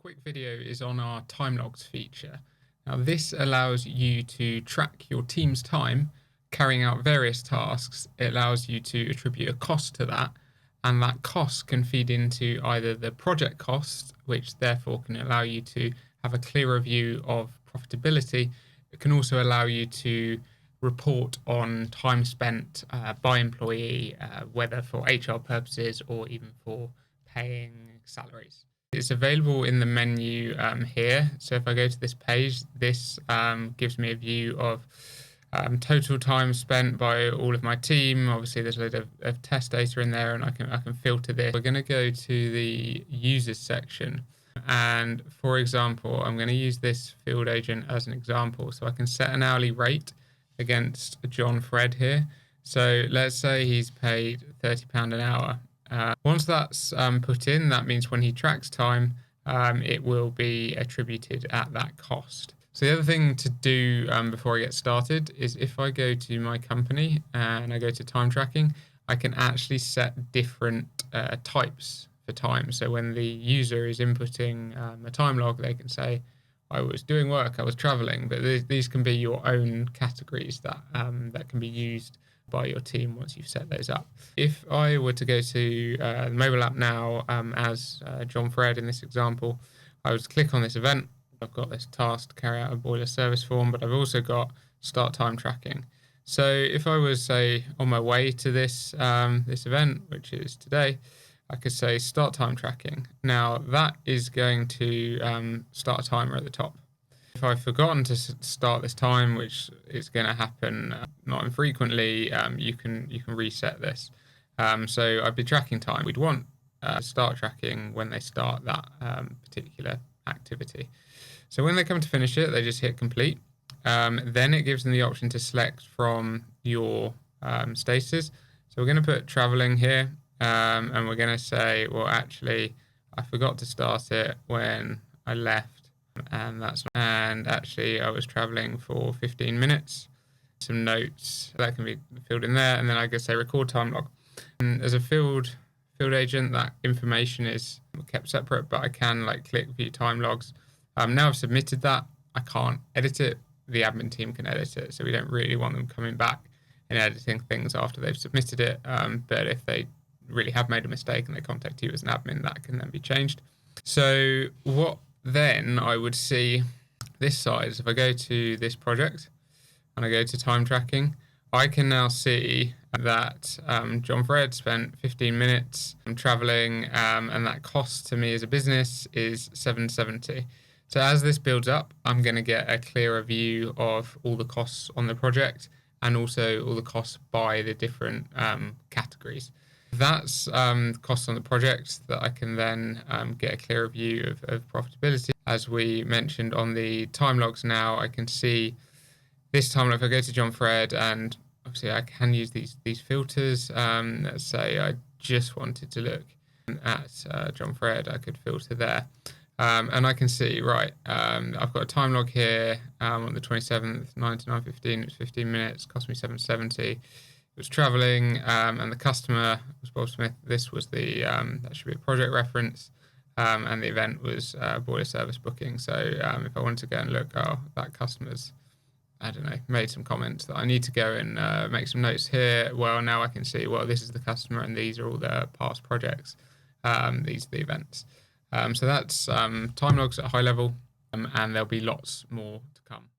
quick video is on our Timelogs feature. Now this allows you to track your team's time carrying out various tasks. It allows you to attribute a cost to that, and that cost can feed into either the project cost, which therefore can allow you to have a clearer view of profitability. It can also allow you to report on time spent by employee, whether for HR purposes or even for paying salaries. It's available in the menu here. So if I go to this page, this gives me a view of total time spent by all of my team. Obviously, there's a lot of test data in there, and I can filter this. We're going to go to the users section, and for example, I'm going to use this field agent as an example. So I can set an hourly rate against John Fred here. So let's say he's paid £30 an hour. Once that's put in, that means when he tracks time, it will be attributed at that cost. So the other thing to do before I get started is if I go to my company and I go to time tracking, I can actually set different types for time. So when the user is inputting a time log, they can say, I was doing work, I was traveling, but these can be your own categories that can be used by your team once you've set those up. If I were to go to the mobile app now as John Fred in this example, I would click on this event. I've got this task to carry out a boiler service form, but I've also got start time tracking. So if I was, say, on my way to this event, which is today, I could say start time tracking. Now that is going to start a timer at the top. If I've forgotten to start this time, which is going to happen not infrequently, you can reset this. So I'd be tracking time. We'd want start tracking when they start that particular activity. So when they come to finish it, they just hit complete. Then it gives them the option to select from your statuses. So we're going to put traveling here, and we're going to say, well, actually, I forgot to start it when I left. And actually I was traveling for 15 minutes. Some notes that can be filled in there, and then I could say record time log. And as a field agent, that information is kept separate, but I can click view time logs. Now I've submitted that, I can't edit it. The admin team can edit it, so we don't really want them coming back and editing things after they've submitted it. But if they really have made a mistake and they contact you as an admin, that can then be changed. So what then I would see this side, if I go to this project and I go to time tracking, I can now see that John Fred spent 15 minutes traveling, and that cost to me as a business is $770. So as this builds up, I'm going to get a clearer view of all the costs on the project and also all the costs by the different categories. That's costs on the project that I can then get a clearer view of profitability. As we mentioned on the time logs now, I can see this time log. If I go to John Fred, and obviously I can use these filters. Let's say I just wanted to look at John Fred, I could filter there. And I can see, right, I've got a time log here on the 27th, 9 to 9:15, it was 15 minutes, cost me $770. Was traveling, and the customer was Bob Smith. This was the that should be a project reference, and the event was boiler service booking. So if I wanted to go and look, that customer's, I don't know, made some comments that I need to go and make some notes here. Well, now I can see, well, this is the customer and these are all the past projects. These are the events. So that's time logs at a high level, and there'll be lots more to come.